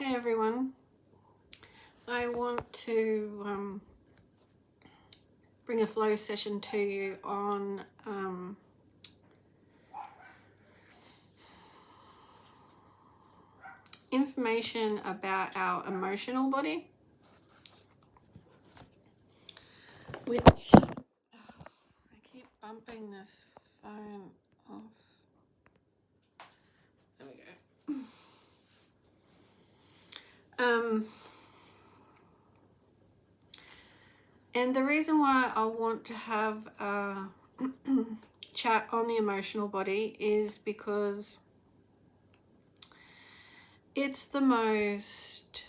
Hey everyone, I want to bring a flow session to you on information about our emotional body, which I keep bumping this phone off. There we go. And the reason why I want to have a chat on the emotional body is because it's the most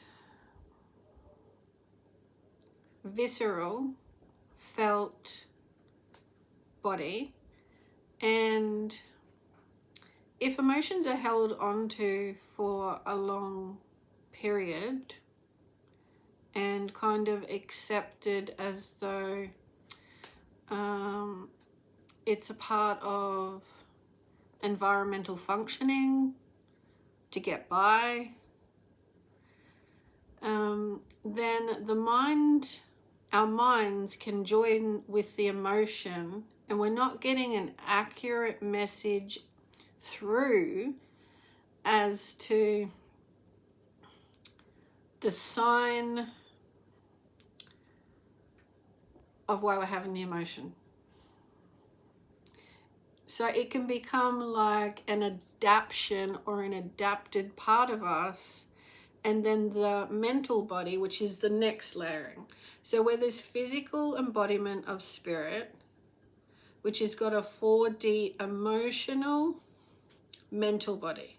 visceral, felt body, and if emotions are held onto for a long period and kind of accepted as though it's a part of environmental functioning to get by, then our minds can join with the emotion, and we're not getting an accurate message through as to the sign of why we're having the emotion. So it can become like an adaptation or an adapted part of us, and then the mental body, which is the next layering. So where there's physical embodiment of spirit, which has got a 4D emotional, mental body.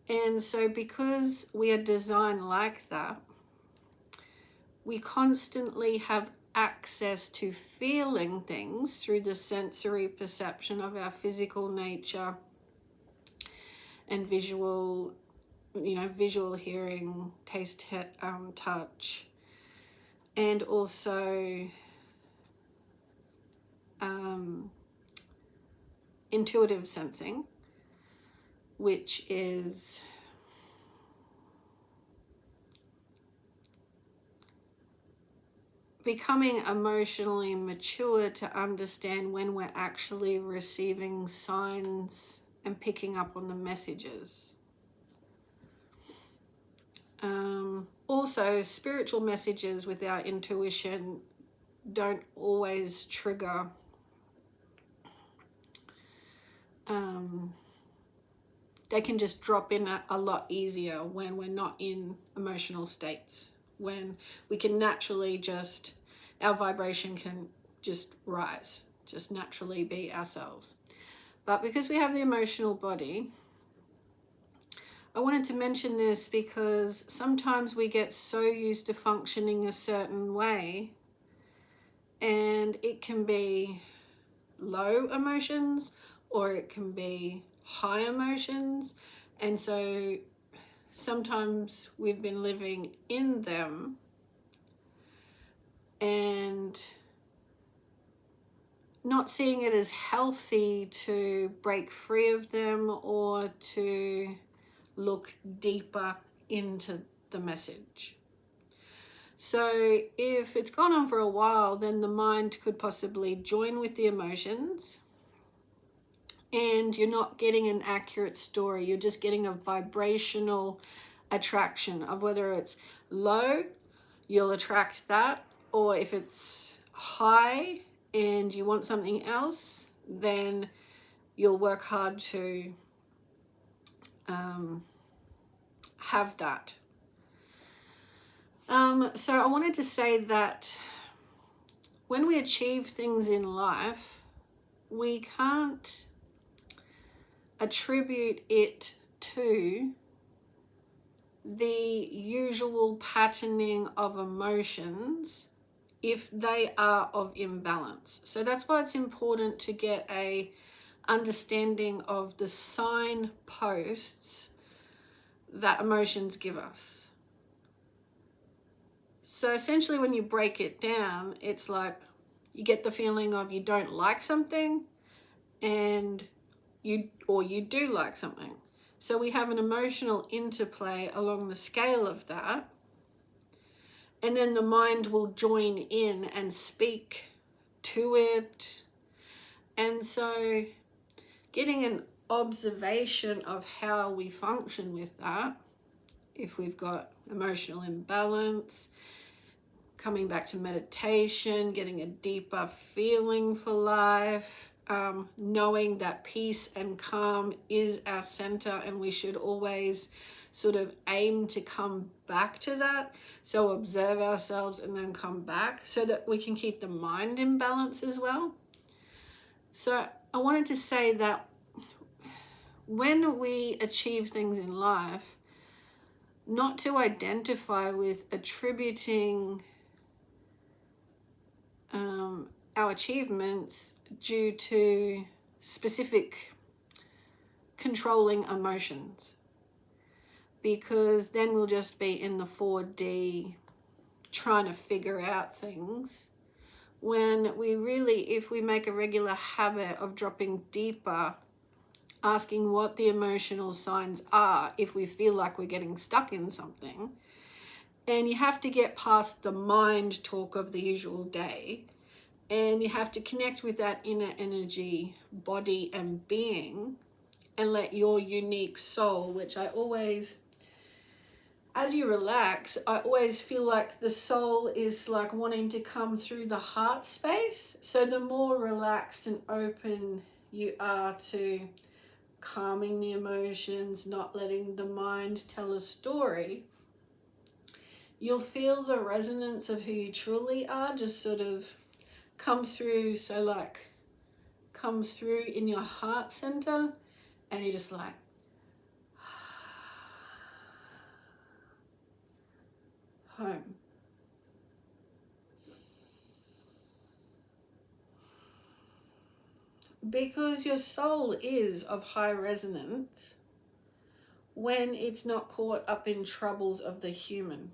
And so because we are designed like that, we constantly have access to feeling things through the sensory perception of our physical nature and visual, hearing, taste, touch, and also intuitive sensing, which is becoming emotionally mature to understand when we're actually receiving signs and picking up on the messages. Also, spiritual messages with our intuition don't always trigger they can just drop in a lot easier when we're not in emotional states, when we can naturally our vibration can just rise, just naturally be ourselves. But because we have the emotional body, I wanted to mention this because sometimes we get so used to functioning a certain way, and it can be low emotions or it can be high emotions, and so sometimes we've been living in them and not seeing it as healthy to break free of them or to look deeper into the message. So if it's gone on for a while, then the mind could possibly join with the emotions, and you're not getting an accurate story. You're just getting a vibrational attraction of whether it's low, you'll attract that, or if it's high and you want something else, then you'll work hard to have that. So I wanted to say that when we achieve things in life, we can't attribute it to the usual patterning of emotions if they are of imbalance. So that's why it's important to get a understanding of the signposts that emotions give us. So essentially when you break it down, it's like you get the feeling of you don't like something, and you do like something. So we have an emotional interplay along the scale of that. And then the mind will join in and speak to it. And so getting an observation of how we function with that, if we've got emotional imbalance, coming back to meditation, getting a deeper feeling for life, knowing that peace and calm is our center, and we should always sort of aim to come back to that. So observe ourselves and then come back so that we can keep the mind in balance as well. So I wanted to say that when we achieve things in life, not to identify with attributing our achievements due to specific controlling emotions, because then we'll just be in the 4D trying to figure out things, when we really, if we make a regular habit of dropping deeper, asking what the emotional signs are if we feel like we're getting stuck in something. And you have to get past the mind talk of the usual day, and you have to connect with that inner energy, body and being, and let your unique soul, which I always, as you relax, I always feel like the soul is like wanting to come through the heart space. So the more relaxed and open you are to calming the emotions, not letting the mind tell a story, you'll feel the resonance of who you truly are just sort of come through. So like come through in your heart center, and you're just like home. Because your soul is of high resonance when it's not caught up in troubles of the human,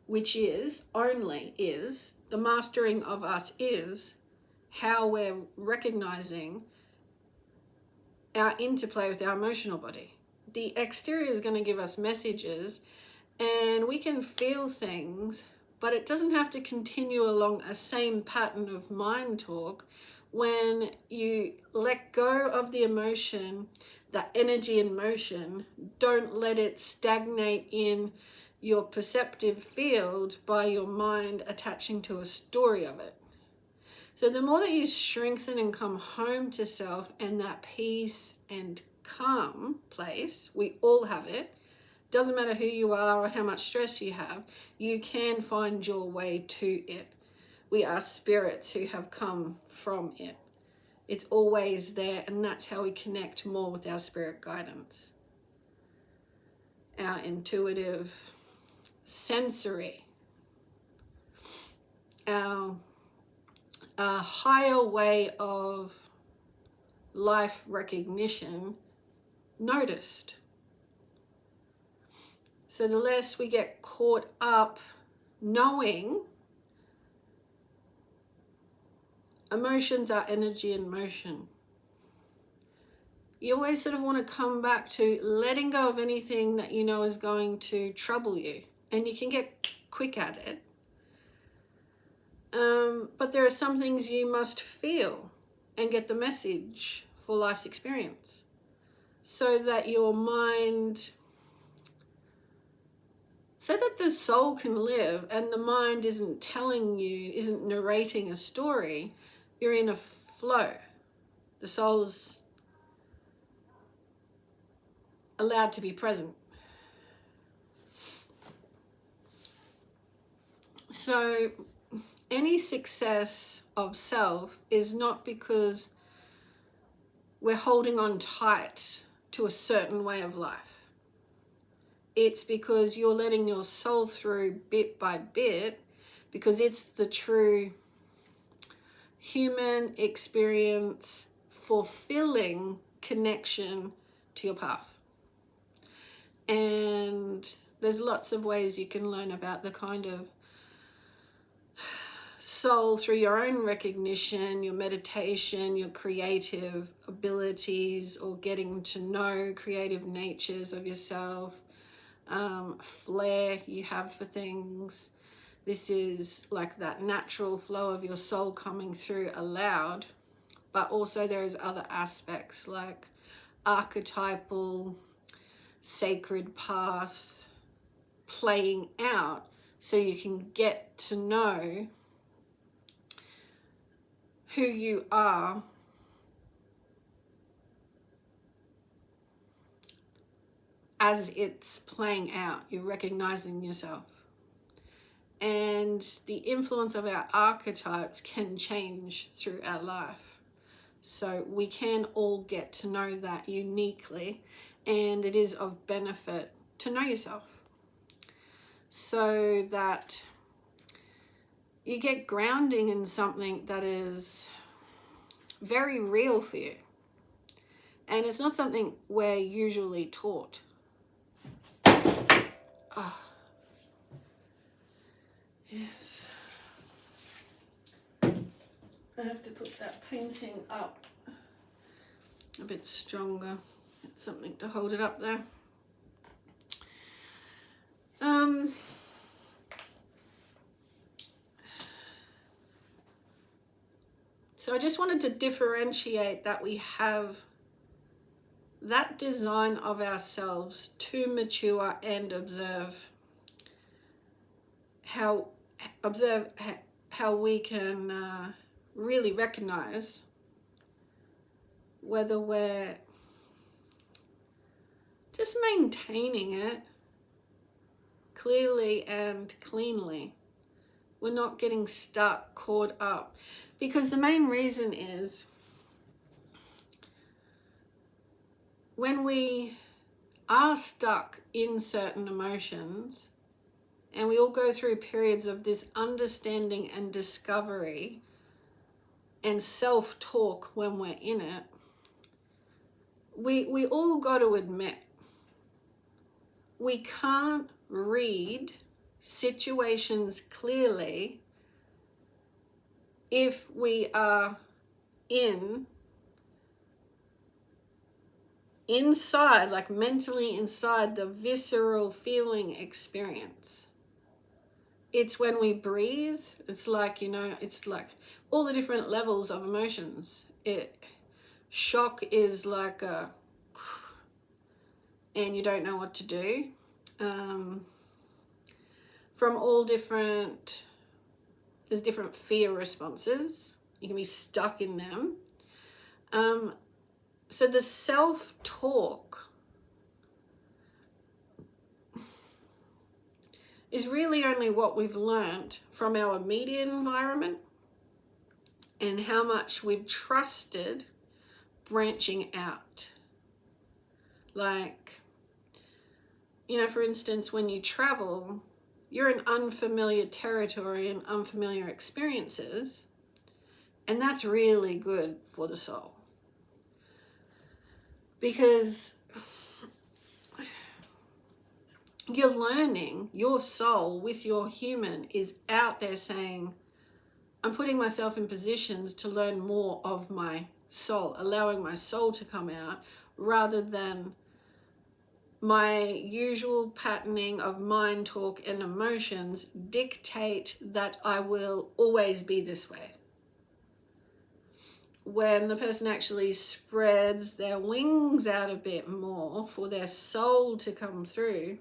which is the mastering of us is how we're recognizing our interplay with our emotional body. The exterior is going to give us messages, and we can feel things, but it doesn't have to continue along a same pattern of mind talk. When you let go of the emotion, the energy in motion, don't let it stagnate in your perceptive field by your mind attaching to a story of it. So the more that you strengthen and come home to self and that peace and calm place, we all have it. Doesn't matter who you are or how much stress you have, you can find your way to it. We are spirits who have come from it. It's always there, and that's how we connect more with our spirit guidance. Our intuitive sensory, our higher way of life recognition noticed. So the less we get caught up knowing emotions are energy in motion. You always sort of want to come back to letting go of anything that you know is going to trouble you. And you can get quick at it. But there are some things you must feel and get the message for life's experience, so that your mind, so that the soul can live and the mind isn't telling you, isn't narrating a story. You're in a flow. The soul's allowed to be present. So any success of self is not because we're holding on tight to a certain way of life. It's because you're letting your soul through bit by bit, because it's the true human experience, fulfilling connection to your path. And there's lots of ways you can learn about the kind of soul through your own recognition, your meditation, your creative abilities, or getting to know creative natures of yourself, flair you have for things. This is like that natural flow of your soul coming through aloud. But also there is other aspects like archetypal, sacred path playing out, so you can get to know who you are as it's playing out. You're recognizing yourself. And the influence of our archetypes can change through our life. So we can all get to know that uniquely, and it is of benefit to know yourself so that you get grounding in something that is very real for you. And it's not something we're usually taught. Oh. Yes. I have to put that painting up a bit stronger. It's something to hold it up there. So I just wanted to differentiate that we have that design of ourselves to mature and observe how we can really recognize whether we're just maintaining it clearly and cleanly. We're not getting stuck, caught up. Because the main reason is when we are stuck in certain emotions, and we all go through periods of this understanding and discovery and self-talk when we're in it, we all got to admit we can't read situations clearly if we are inside, like mentally inside the visceral feeling experience. It's when we breathe, it's like, it's like all the different levels of emotions. Shock is like a, and you don't know what to do. From all different, there's different fear responses. You can be stuck in them. So the self-talk is really only what we've learned from our immediate environment and how much we've trusted branching out. Like, for instance, when you travel, you're in unfamiliar territory and unfamiliar experiences, and that's really good for the soul. Because you're learning, your soul with your human is out there saying, I'm putting myself in positions to learn more of my soul, allowing my soul to come out, rather than my usual patterning of mind, talk, and emotions dictate that I will always be this way. When the person actually spreads their wings out a bit more for their soul to come through,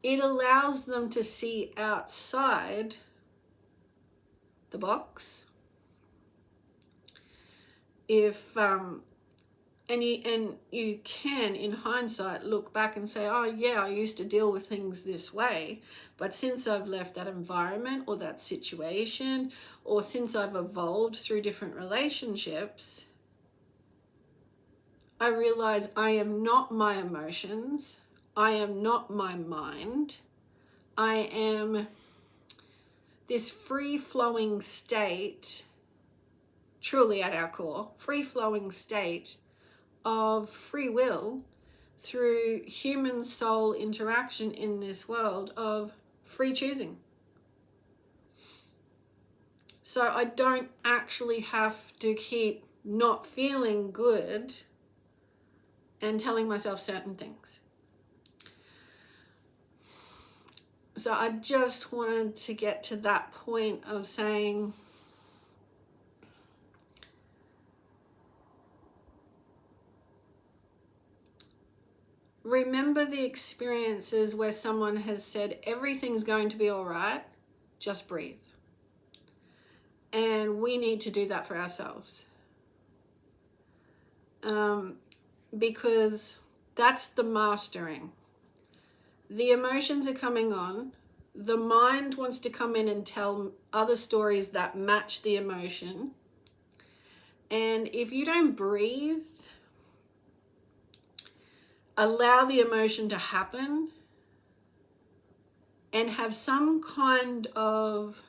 it allows them to see outside the box. And you can, in hindsight, look back and say, oh yeah, I used to deal with things this way, but since I've left that environment or that situation, or since I've evolved through different relationships, I realize I am not my emotions. I am not my mind. I am this free-flowing state, truly at our core, free-flowing state of free will through human soul interaction in this world of free choosing. So I don't actually have to keep not feeling good and telling myself certain things. So I just wanted to get to that point of saying, remember the experiences where someone has said everything's going to be all right, just breathe. And we need to do that for ourselves. Because that's the mastering. The emotions are coming on. The mind wants to come in and tell other stories that match the emotion. And if you don't breathe, allow the emotion to happen, and have some kind of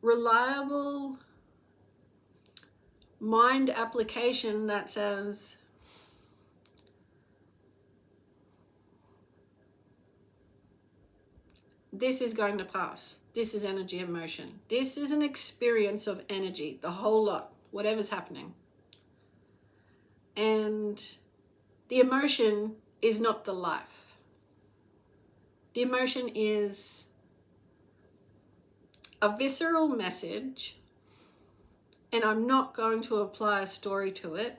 reliable mind application that says, this is going to pass. This is energy and motion. This is an experience of energy, the whole lot, whatever's happening. And the emotion is not the life. The emotion is a visceral message, and I'm not going to apply a story to it.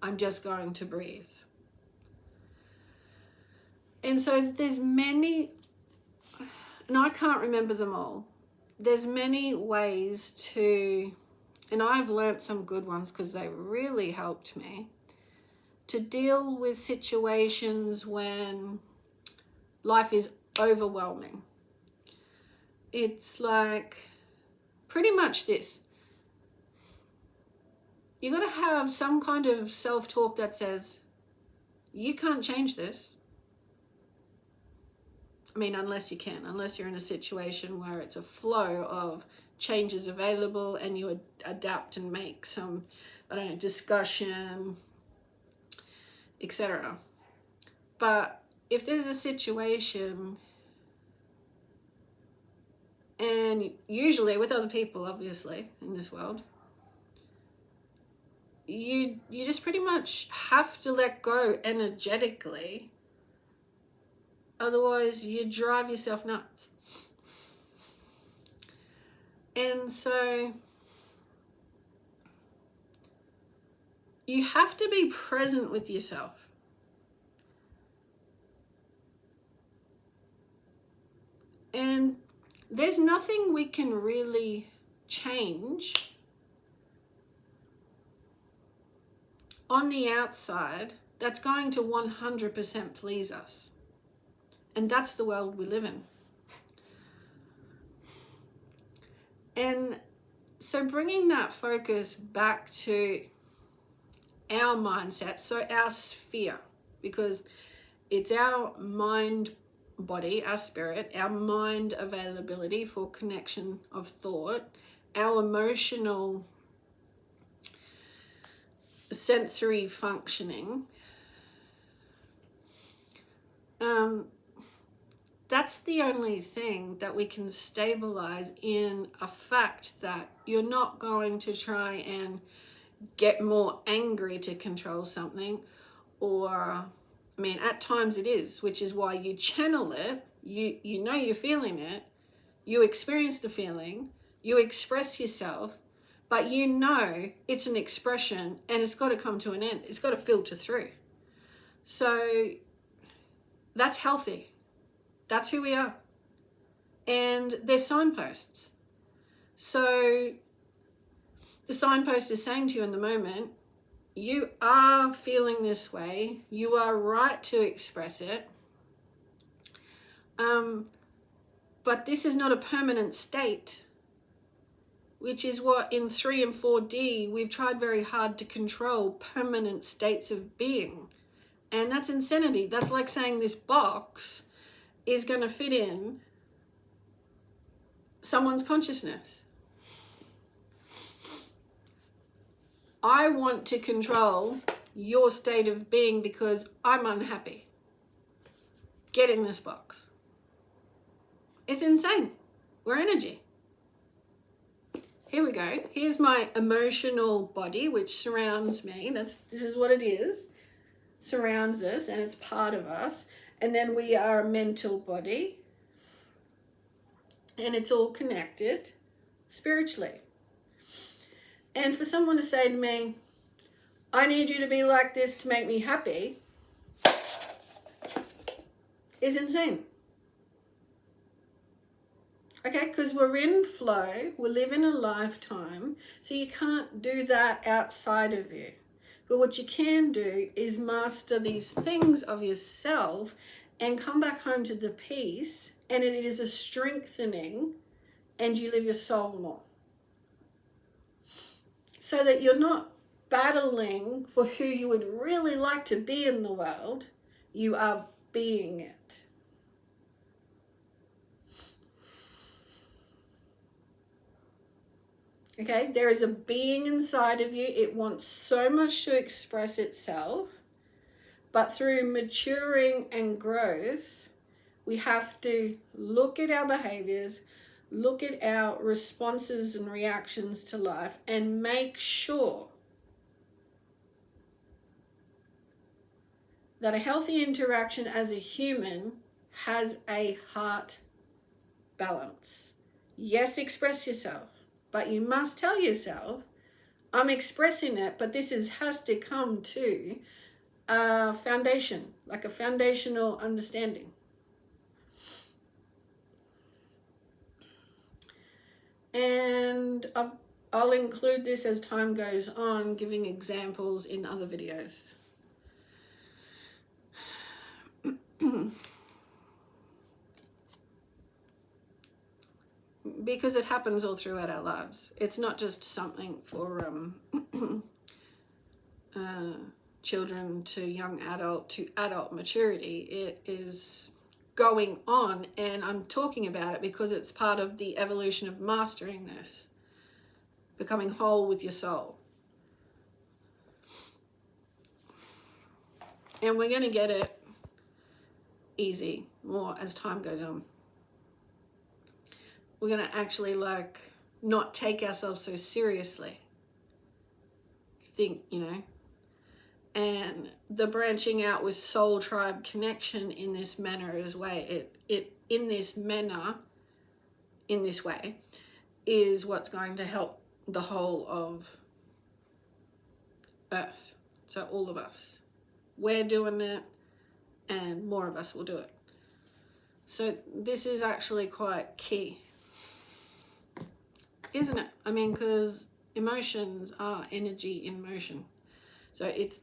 I'm just going to breathe. And so there's many, and I can't remember them all. There's many ways to, and I've learnt some good ones because they really helped me, to deal with situations when life is overwhelming. It's like pretty much this. You got to have some kind of self-talk that says, you can't change this. I mean, unless you're in a situation where it's a flow of changes available and you adapt and make some, discussion, etc. But if there's a situation, and usually with other people, obviously, in this world, you just pretty much have to let go energetically. Otherwise, you drive yourself nuts. And so you have to be present with yourself. And there's nothing we can really change on the outside that's going to 100% please us. And that's the world we live in. And so bringing that focus back to our mindset, so our sphere, because it's our mind, body, our spirit, our mind availability for connection of thought, our emotional sensory functioning. That's the only thing that we can stabilize in a fact that you're not going to try and get more angry to control something, or, at times it is, which is why you channel it. You know you're feeling it, you experience the feeling, you express yourself, but you know it's an expression and it's got to come to an end. It's got to filter through. So that's healthy. That's who we are. And they're signposts. So the signpost is saying to you in the moment, you are feeling this way. You are right to express it. But this is not a permanent state, which is what in 3 and 4D we've tried very hard to control, permanent states of being. And that's insanity. That's like saying this box is going to fit in someone's consciousness. I want to control your state of being because I'm unhappy. Get in this box. It's insane. We're energy. here we go. Here's my emotional body, which surrounds me. This is what it is. Surrounds us, and it's part of us. And then we are a mental body, and it's all connected spiritually. And for someone to say to me, I need you to be like this to make me happy, is insane. Okay, because we're in flow, we live in a lifetime, so you can't do that outside of you. But what you can do is master these things of yourself and come back home to the peace, and it is a strengthening, and you live your soul more. So that you're not battling for who you would really like to be in the world, you are being it. Okay, there is a being inside of you. It wants so much to express itself, but through maturing and growth, we have to look at our behaviors, look at our responses and reactions to life, and make sure that a healthy interaction as a human has a heart balance. Yes, express yourself, but you must tell yourself, I'm expressing it, but this has to come to a foundation, like a foundational understanding. And I'll include this as time goes on, giving examples in other videos. Because it happens all throughout our lives. It's not just something for children to young adult to adult maturity. It is going on, and I'm talking about it because it's part of the evolution of mastering this, becoming whole with your soul. And we're going to get it easy more as time goes on. We're going to actually not take ourselves so seriously. Think, and the branching out with soul tribe connection in this manner as way, in this way, is what's going to help the whole of Earth. So all of us, we're doing it, and more of us will do it. So this is actually quite key, isn't it? I mean, because emotions are energy in motion. So it's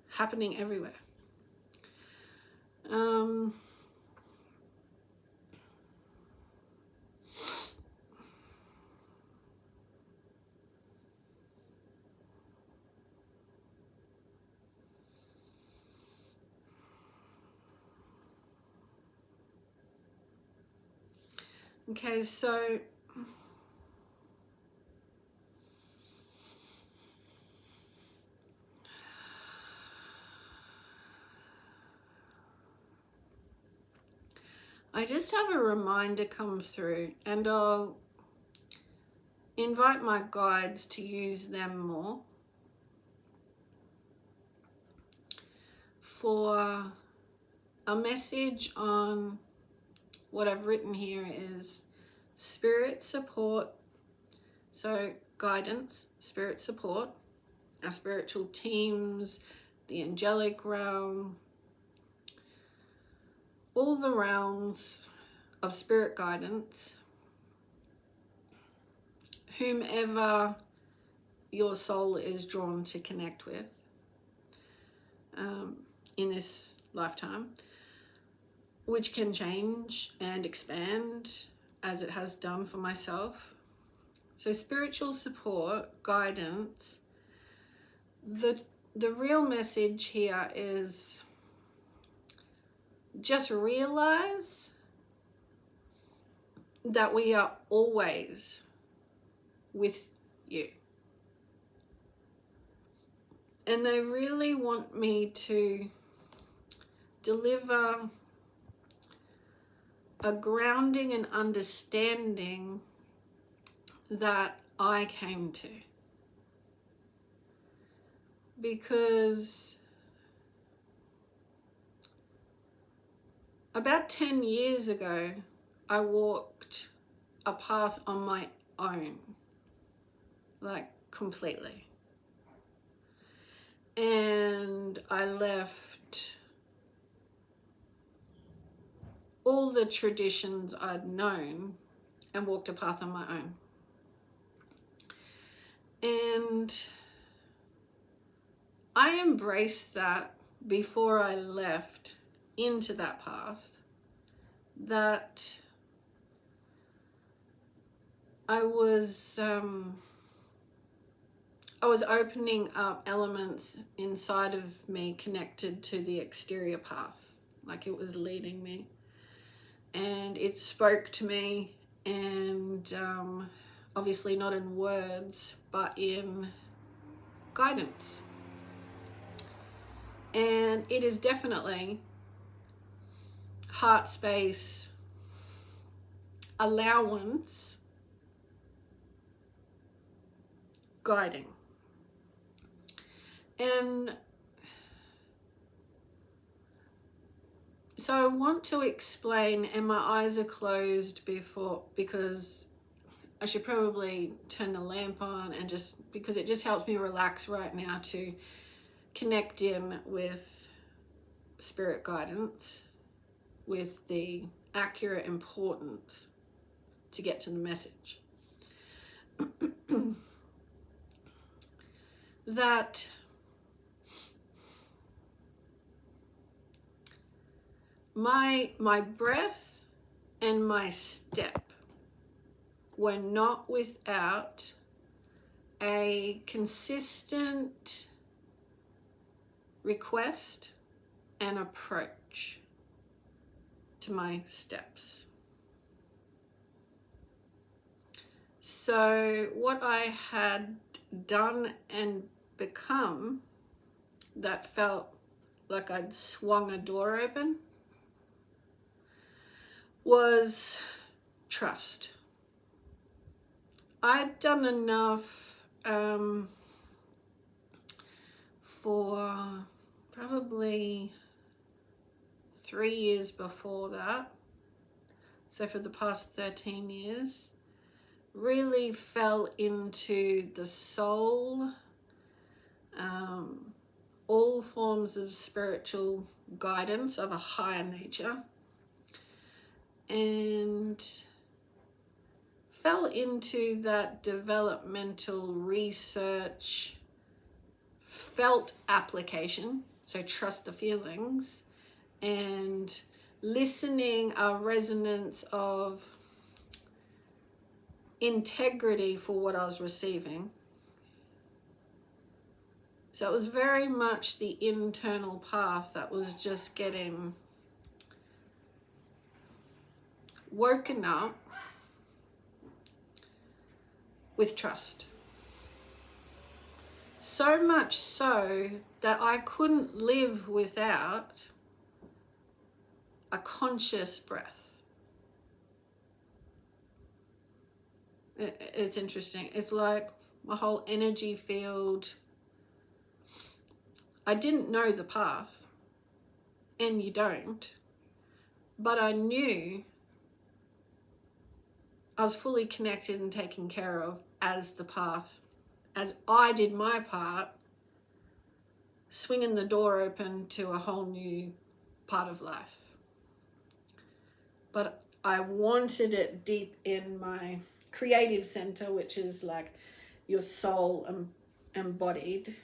happening everywhere. Okay, so I just have a reminder come through, and I'll invite my guides to use them more for a message on what I've written here is spirit support. So guidance, spirit support, our spiritual teams, the angelic realm, all the realms of spirit guidance, whomever your soul is drawn to connect with in this lifetime, which can change and expand as it has done for myself. So spiritual support, guidance, the real message here is just realize that we are always with you. And they really want me to deliver a grounding and understanding that I came to. Because about 10 years ago, I walked a path on my own, like completely. And I left all the traditions I'd known and walked a path on my own. And I embraced that before I left into that path, that I was opening up elements inside of me connected to the exterior path, like it was leading me. And it spoke to me, and obviously not in words, but in guidance. And it is definitely heart space, allowance, guiding. And so I want to explain, and my eyes are closed because I should probably turn the lamp on, and just because it just helps me relax right now to connect in with spirit guidance, with the accurate importance to get to the message. That my breath and my step were not without a consistent request and approach to my steps. So what I had done and become that felt like I'd swung a door open was trust. I'd done enough for probably 3 years before that. So for the past 13 years, really fell into the soul, all forms of spiritual guidance of a higher nature, and fell into that developmental research, felt application, so trust the feelings, and listening a resonance of integrity for what I was receiving. So it was very much the internal path that was just getting woken up with trust. So much so that I couldn't live without a conscious breath. It's interesting. It's like my whole energy field. I didn't know the path, and you don't, but I knew I was fully connected and taken care of as the path, as I did my part, swinging the door open to a whole new part of life. But I wanted it deep in my creative center, which is like your soul embodied,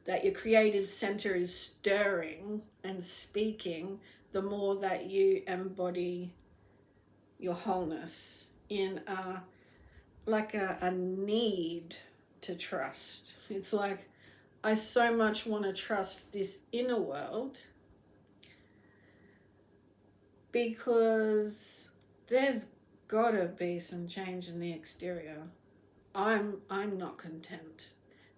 that your creative center is stirring and speaking the more that you embody your wholeness in a need to trust. It's like, I so much want to trust this inner world because there's gotta be some change in the exterior. I'm not content.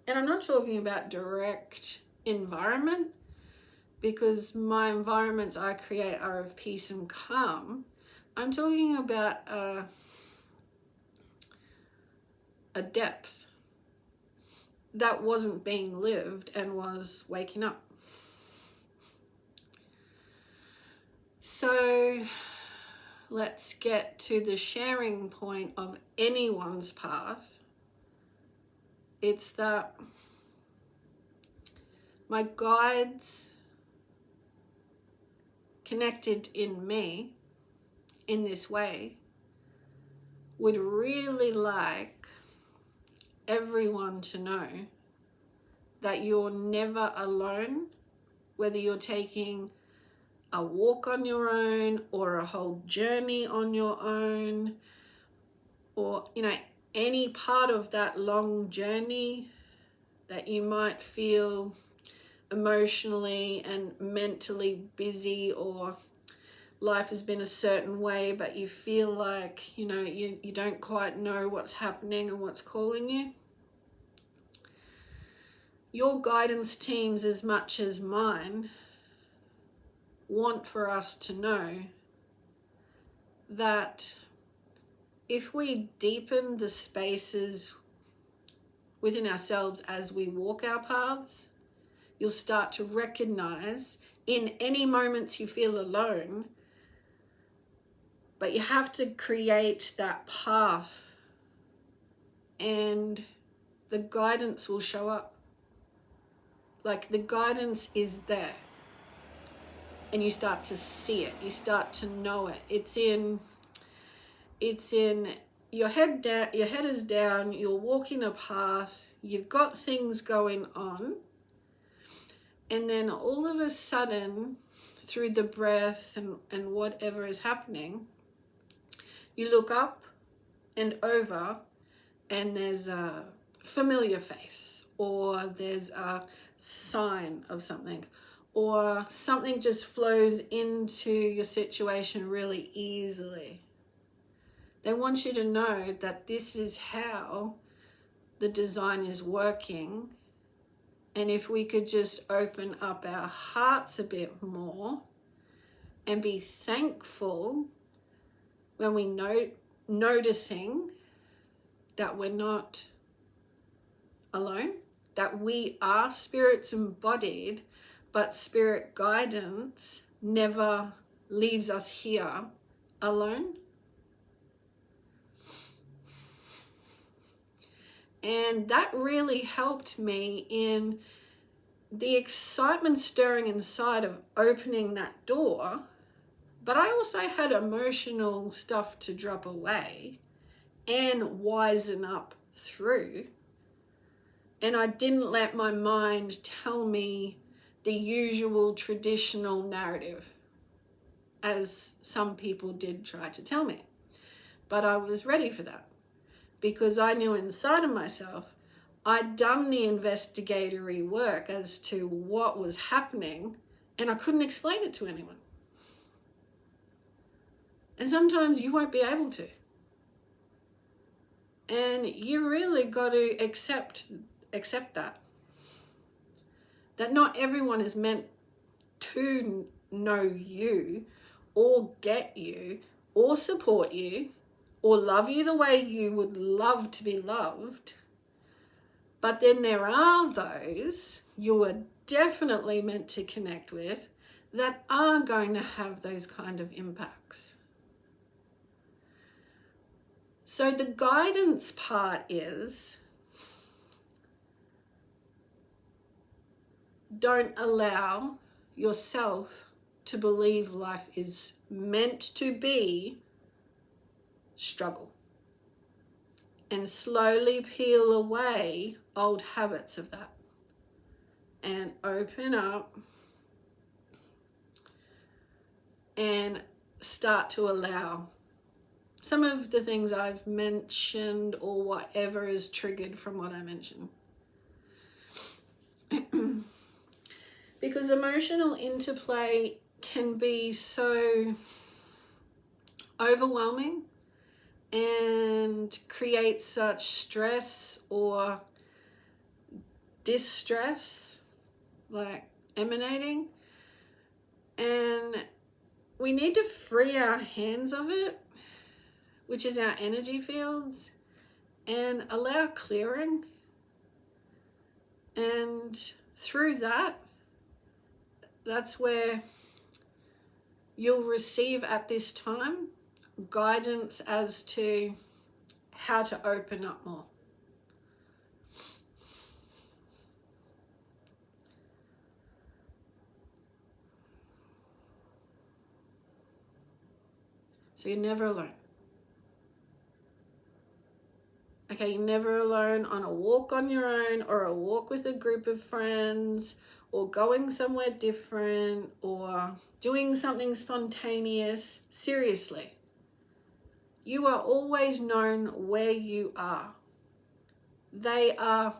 And I'm not talking about direct environment, because my environments I create are of peace and calm. I'm talking about a depth that wasn't being lived and was waking up. So let's get to the sharing point of anyone's path. It's that my guides connected in me in this way would really like everyone to know that you're never alone, whether you're taking a walk on your own or a whole journey on your own, or, you know, any part of that long journey that you might feel emotionally and mentally busy, or life has been a certain way, but you feel like, you know, you don't quite know what's happening and what's calling you. Your guidance teams, as much as mine, want for us to know that if we deepen the spaces within ourselves as we walk our paths, you'll start to recognize in any moments you feel alone, but you have to create that path and the guidance will show up. Like, the guidance is there and you start to see it, you start to know it. It's in your head down, your head is down, you're walking a path, you've got things going on, and then all of a sudden, through the breath and whatever is happening, you look up and over and there's a familiar face, or there's a sign of something, or something just flows into your situation really easily. They want you to know that this is how the design is working. And if we could just open up our hearts a bit more and be thankful when we noticing that we're not alone, that we are spirits embodied, but spirit guidance never leaves us here alone. And that really helped me in the excitement stirring inside of opening that door. But I also had emotional stuff to drop away and wisen up through. And I didn't let my mind tell me the usual traditional narrative, as some people did try to tell me. But I was ready for that, because I knew inside of myself, I'd done the investigatory work as to what was happening, and I couldn't explain it to anyone. And sometimes you won't be able to. And you really got to accept that not everyone is meant to know you or get you or support you or love you the way you would love to be loved. But then there are those you are definitely meant to connect with that are going to have those kind of impacts. So the guidance part is, don't allow yourself to believe life is meant to be struggle, and slowly peel away old habits of that and open up and start to allow some of the things I've mentioned or whatever is triggered from what I mentioned. Because emotional interplay can be so overwhelming and create such stress or distress, like emanating. And we need to free our hands of it, which is our energy fields, and allow clearing. And through that, that's where you'll receive at this time guidance as to how to open up more. So you're never alone. Okay, you're never alone on a walk on your own, or a walk with a group of friends, or going somewhere different, or doing something spontaneous. Seriously, you are always known where you are. They are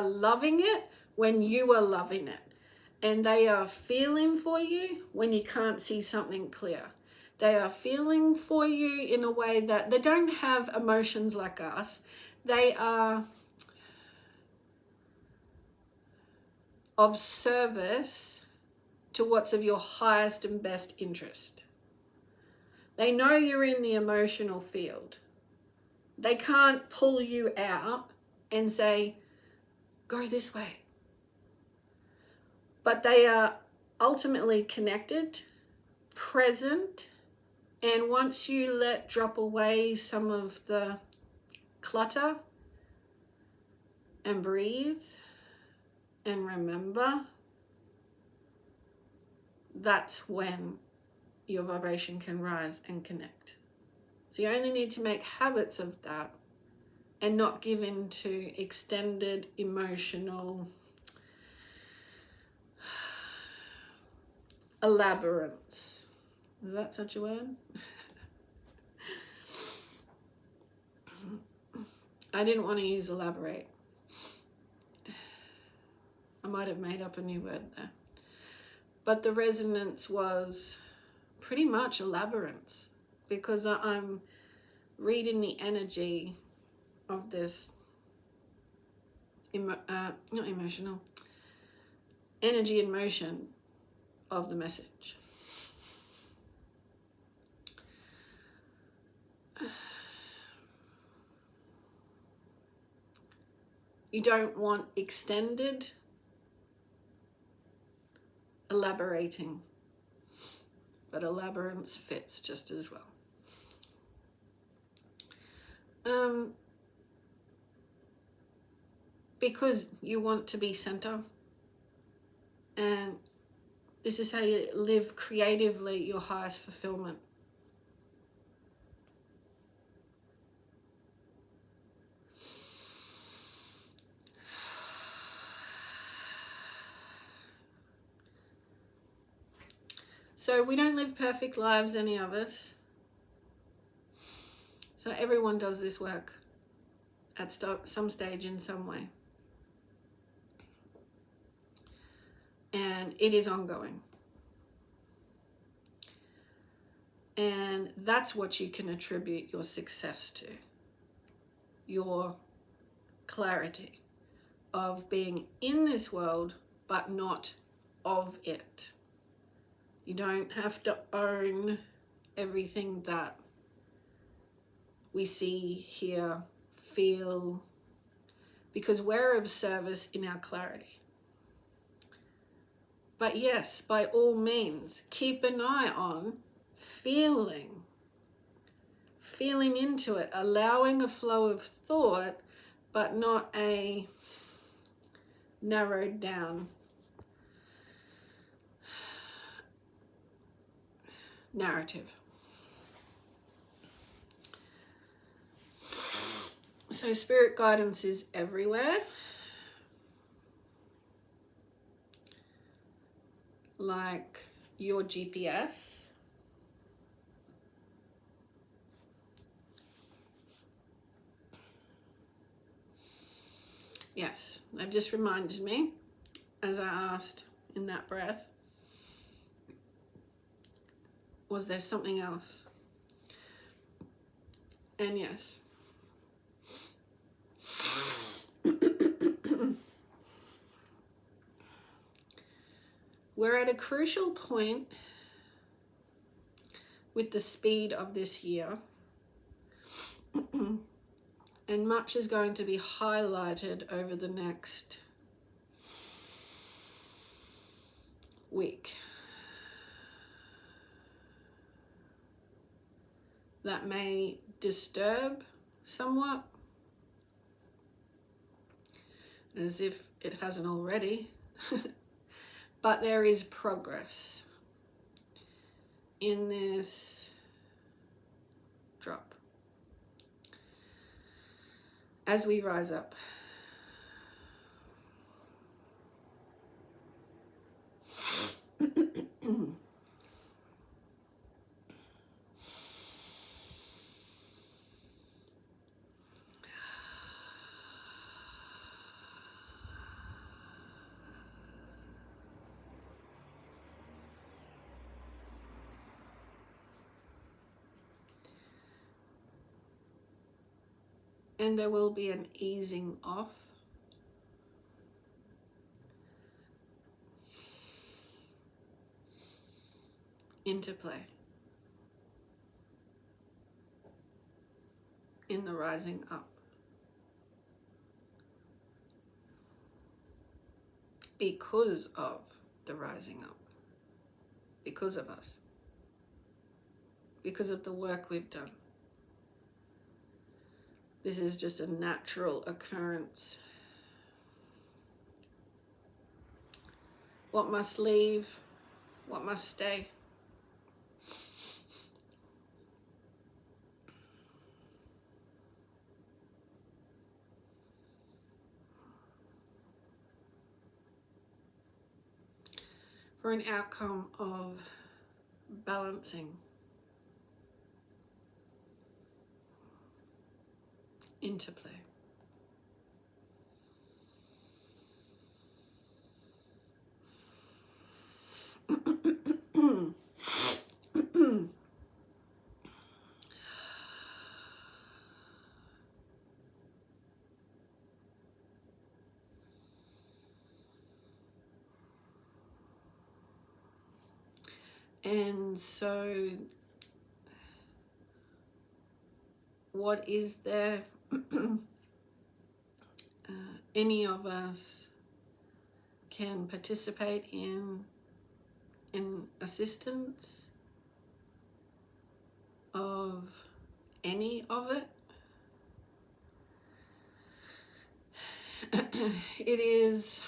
loving it when you are loving it. And they are feeling for you when you can't see something clear. They are feeling for you in a way that they don't have emotions like us. They are of service to what's of your highest and best interest. They know you're in the emotional field. They can't pull you out and say, go this way. But they are ultimately connected, present, and once you let drop away some of the clutter and breathe and remember, that's when your vibration can rise and connect. So you only need to make habits of that and not give in to extended emotional elaborance. Is that such a word? I didn't want to use elaborate. I might have made up a new word there. But the resonance was pretty much elaborance, because I'm reading the energy of this, not emotional, energy in motion of the message. You don't want extended elaborating, but elaborance fits just as well. Because you want to be center, and this is how you live creatively your highest fulfillment. So we don't live perfect lives, any of us. So everyone does this work at some stage in some way. And it is ongoing. And that's what you can attribute your success to. Your clarity of being in this world, but not of it. You don't have to own everything that we see, hear, feel, because we're of service in our clarity. But yes, by all means, keep an eye on feeling into it, allowing a flow of thought, but not a narrowed down narrative. So spirit guidance is everywhere. Like your GPS. Yes, that just reminded me, as I asked in that breath, was there something else? And yes. We're at a crucial point with the speed of this year And much is going to be highlighted over the next week. That may disturb somewhat, as if it hasn't already. But there is progress in this drop as we rise up. And there will be an easing off. Into play in the rising up. Because of the rising up. Because of us. Because of the work we've done. This is just a natural occurrence. What must leave? What must stay? For an outcome of balancing. Interplay. And so, what is there? Any of us can participate in assistance of any of it. It is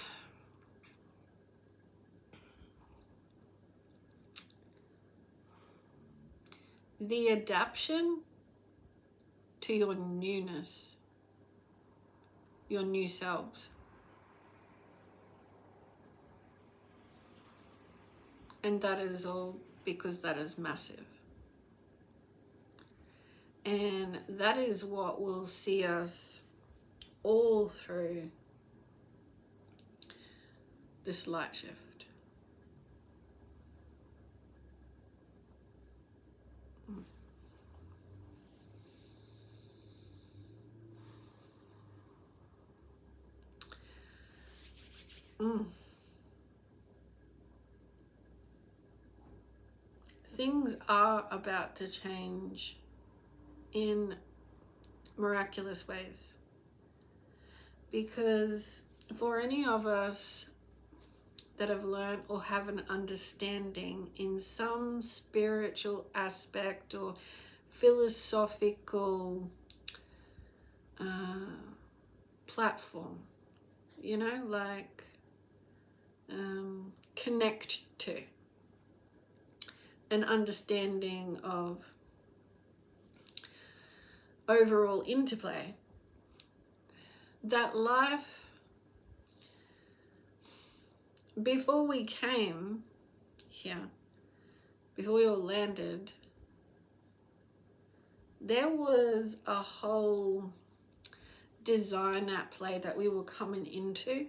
the adaptation to your newness, your new selves. And that is all because that is massive. And that is what will see us all through this light shift. Things are about to change in miraculous ways. Because for any of us that have learned or have an understanding in some spiritual aspect or philosophical platform, you know, like connect to an understanding of overall interplay, that life, before we came here, before we all landed, there was a whole design at play that we were coming into.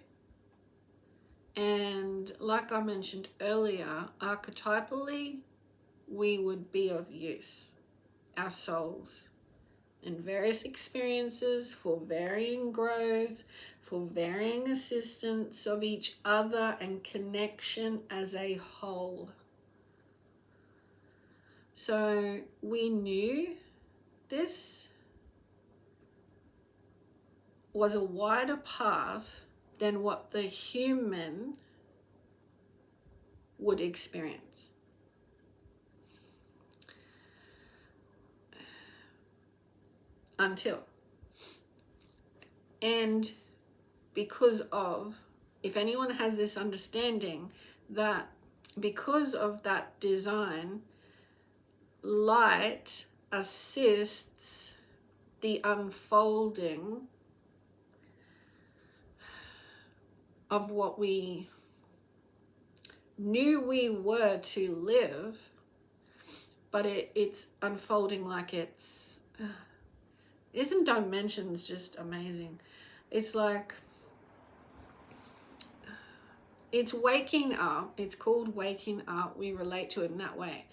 And like I mentioned earlier, archetypally, we would be of use, our souls, in various experiences for varying growth, for varying assistance of each other and connection as a whole. So we knew this, was a wider path than what the human would experience. Until. And because of, if anyone has this understanding that because of that design, light assists the unfolding of what we knew we were to live, but it's unfolding like it's... Isn't dimensions just amazing? It's like, it's waking up. It's called waking up. We relate to it in that way.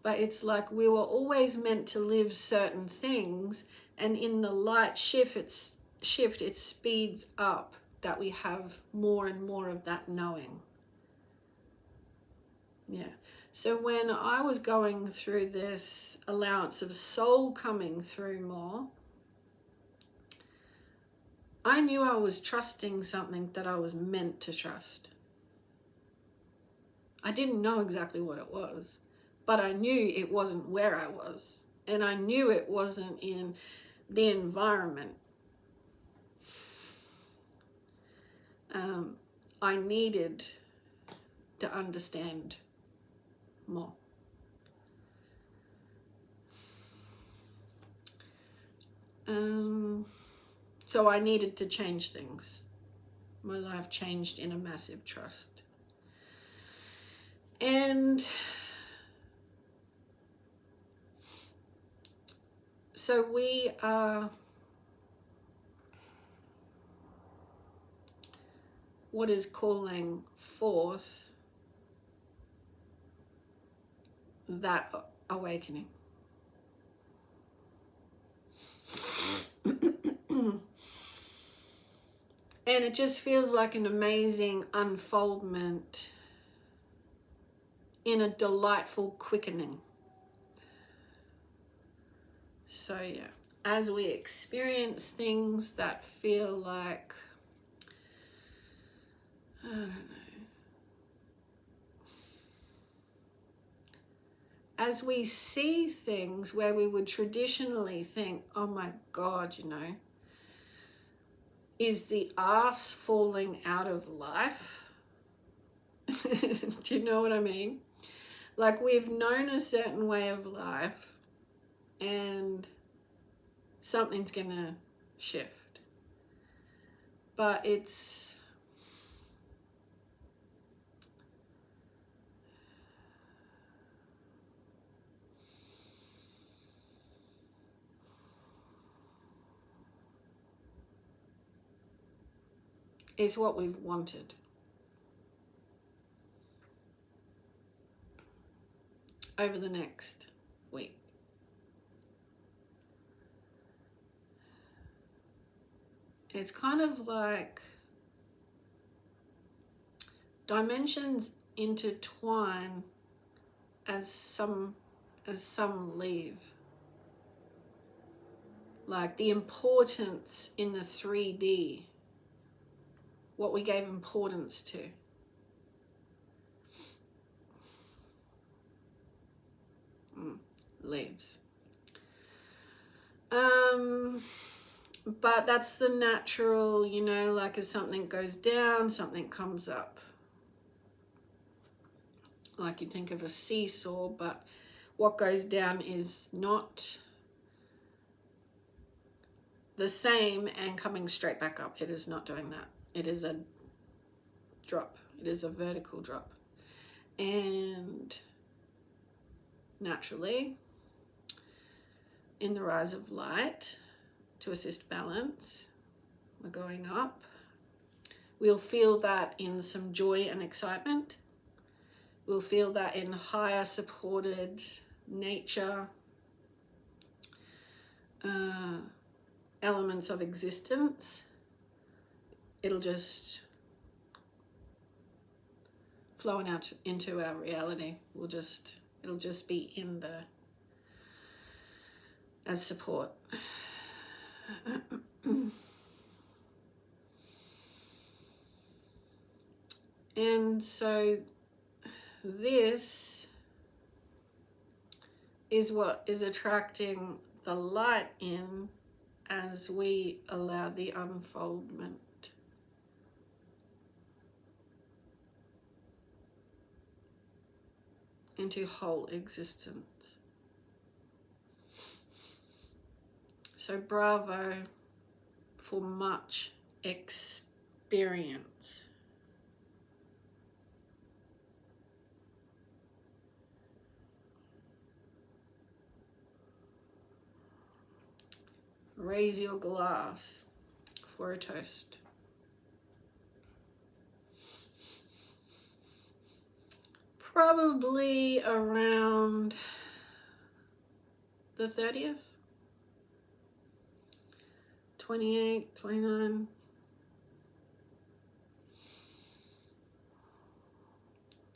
But it's like we were always meant to live certain things, and in the light shift, it speeds up that we have more and more of that knowing. Yeah. So when I was going through this allowance of soul coming through more, I knew I was trusting something that I was meant to trust. I didn't know exactly what it was, but I knew it wasn't where I was, and I knew it wasn't in the environment. I needed to understand more. So I needed to change things. My life changed in a massive trust. And so we are what is calling forth that awakening. And it just feels like an amazing unfoldment in a delightful quickening. So yeah, as we experience things that feel like, I don't know, as we see things where we would traditionally think, oh my God, you know, is the arse falling out of life? Do you know what I mean? Like, we've known a certain way of life and something's gonna shift. But it's what we've wanted. Over the next week. It's kind of like dimensions intertwine as some leave. Like the importance in the 3D, what we gave importance to. Leaves. But that's the natural, you know, like as something goes down, something comes up. Like you think of a seesaw, but what goes down is not the same and coming straight back up. It is not doing that. It is a drop. It is a vertical drop. And naturally, in the rise of light, to assist balance, we're going up. We'll feel that in some joy and excitement. We'll feel that in higher supported nature, elements of existence. It'll just flowing out into our reality. It'll just be in there as support. And so this is what is attracting the light in as we allow the unfoldment. Into whole existence. So bravo for much experience. Raise your glass for a toast. Probably around the 30th, 28, 29.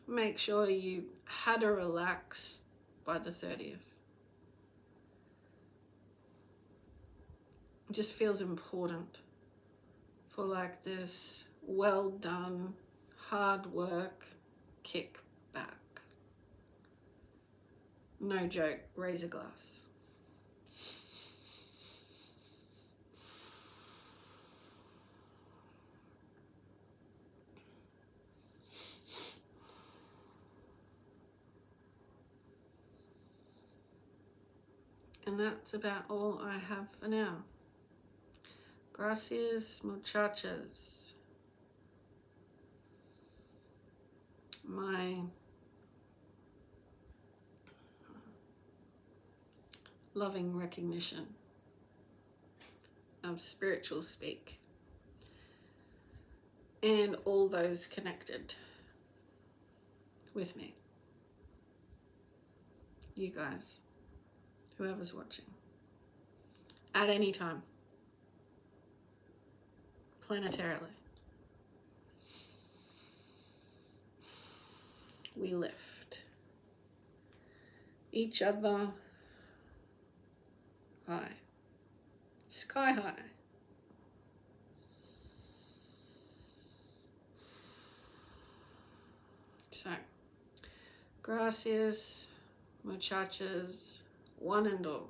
Make sure you had to relax by the 30th. It just feels important for like this well done, hard work kick back. No joke, raise a glass. And that's about all I have for now. Gracias, muchachas. My loving recognition of spiritual speak and all those connected with me. You guys, whoever's watching, at any time, planetarily, we lift each other high, sky high. So, gracias, muchachas, one and all.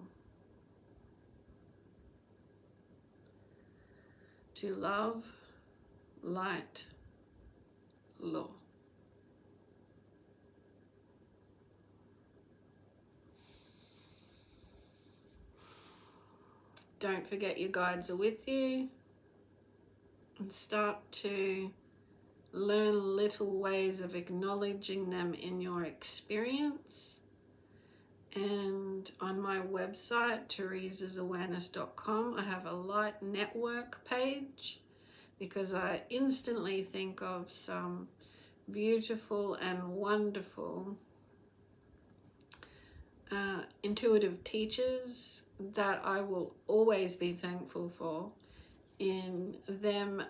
To love, light, law. Don't forget your guides are with you, and start to learn little ways of acknowledging them in your experience. And on my website, teresasawareness.com, I have a light network page because I instantly think of some beautiful and wonderful intuitive teachers that I will always be thankful for in them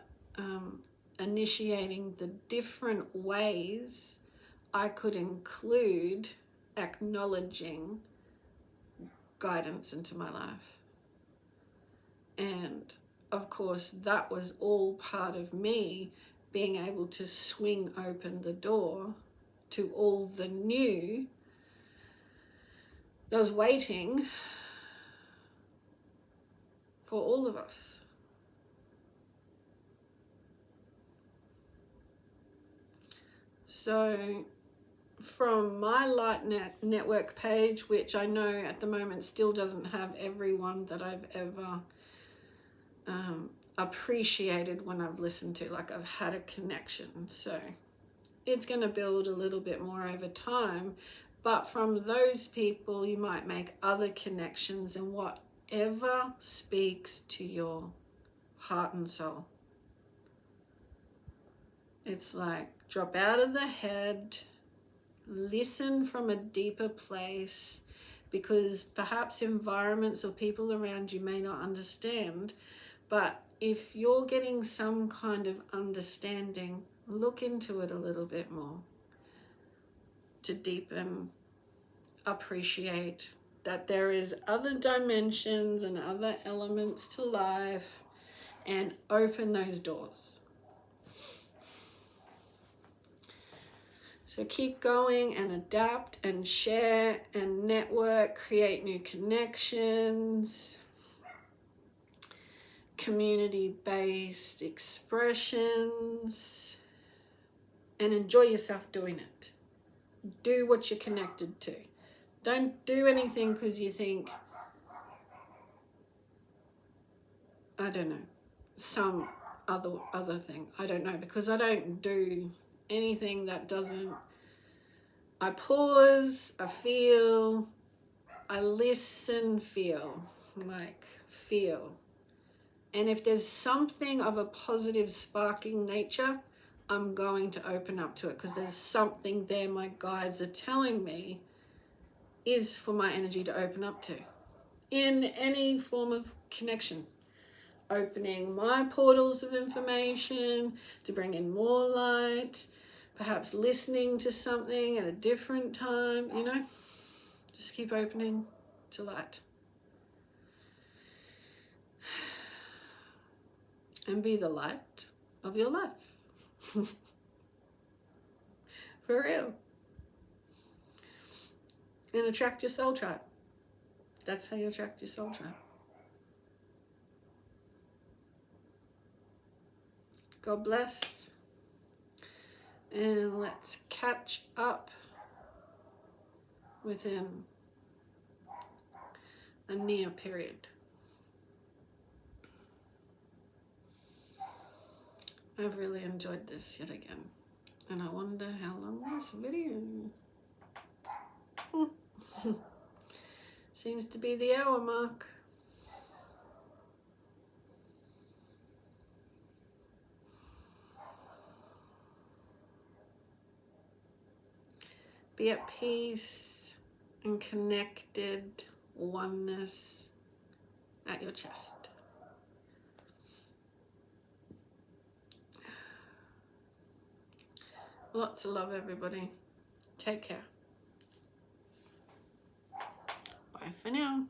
initiating the different ways I could include acknowledging guidance into my life. And of course, that was all part of me being able to swing open the door to all the new that was waiting for all of us. So from my light network page, which I know at the moment still doesn't have everyone that I've ever appreciated when I've listened to, like I've had a connection. So it's going to build a little bit more over time. But from those people, you might make other connections and whatever speaks to your heart and soul. It's like drop out of the head, listen from a deeper place, because perhaps environments or people around you may not understand. But if you're getting some kind of understanding, look into it a little bit more to deepen, appreciate that there is other dimensions and other elements to life, and open those doors. So keep going and adapt and share and network, create new connections, community-based expressions, and enjoy yourself doing it. Do what you're connected to. Don't do anything because you think, I don't know, some other thing. I don't know, because I don't do anything that doesn't. I pause, I feel, I listen, feel. And if there's something of a positive sparking nature, I'm going to open up to it, because there's something there my guides are telling me is for my energy to open up to in any form of connection. Opening my portals of information to bring in more light, perhaps listening to something at a different time, you know, just keep opening to light. And be the light of your life. For real. And attract your soul tribe. That's how you attract your soul tribe. God bless. And let's catch up within a near period. I've really enjoyed this yet again. And I wonder how long this video. Seems to be the hour mark. Be at peace and connected oneness at your chest. Lots of love, everybody. Take care. Bye for now.